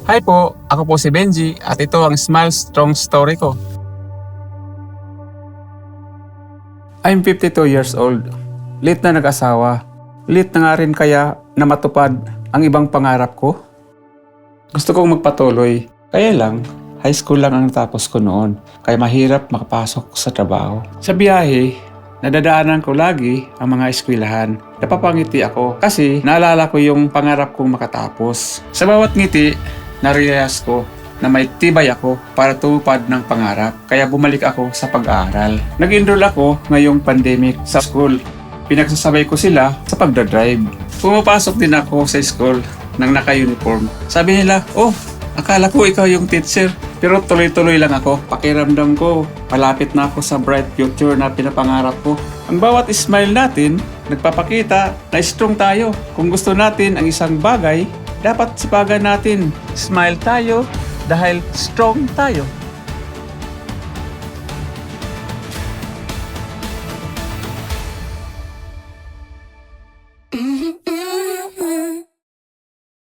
Hi po, ako po si Benji at ito ang Smile Strong Story ko. I'm 52 years old. Late na nag-asawa. Late na nga rin kaya na matupad ang ibang pangarap ko. Gusto kong magpatuloy. Kaya lang, high school lang ang natapos ko noon. Kaya mahirap makapasok sa trabaho. Sa biyahe, nadadaanan ko lagi ang mga eskwelahan. Napapangiti ako kasi naalala ko yung pangarap kong makatapos. Sa bawat ngiti, narealize ko na may tibay ako para tumupad ng pangarap. Kaya bumalik ako sa pag-aaral. Nag-enroll ako ngayong pandemic sa school. Pinagsasabay ko sila sa pagdadrive. Pumapasok din ako sa school nang naka-uniform. Sabi nila, "Oh, akala ko ikaw yung teacher." Pero tuloy-tuloy lang ako. Pakiramdam ko, malapit na ako sa bright future na pinapangarap ko. Ang bawat smile natin, nagpapakita na strong tayo. Kung gusto natin ang isang bagay, dapat sipagan natin. Smile tayo dahil strong tayo.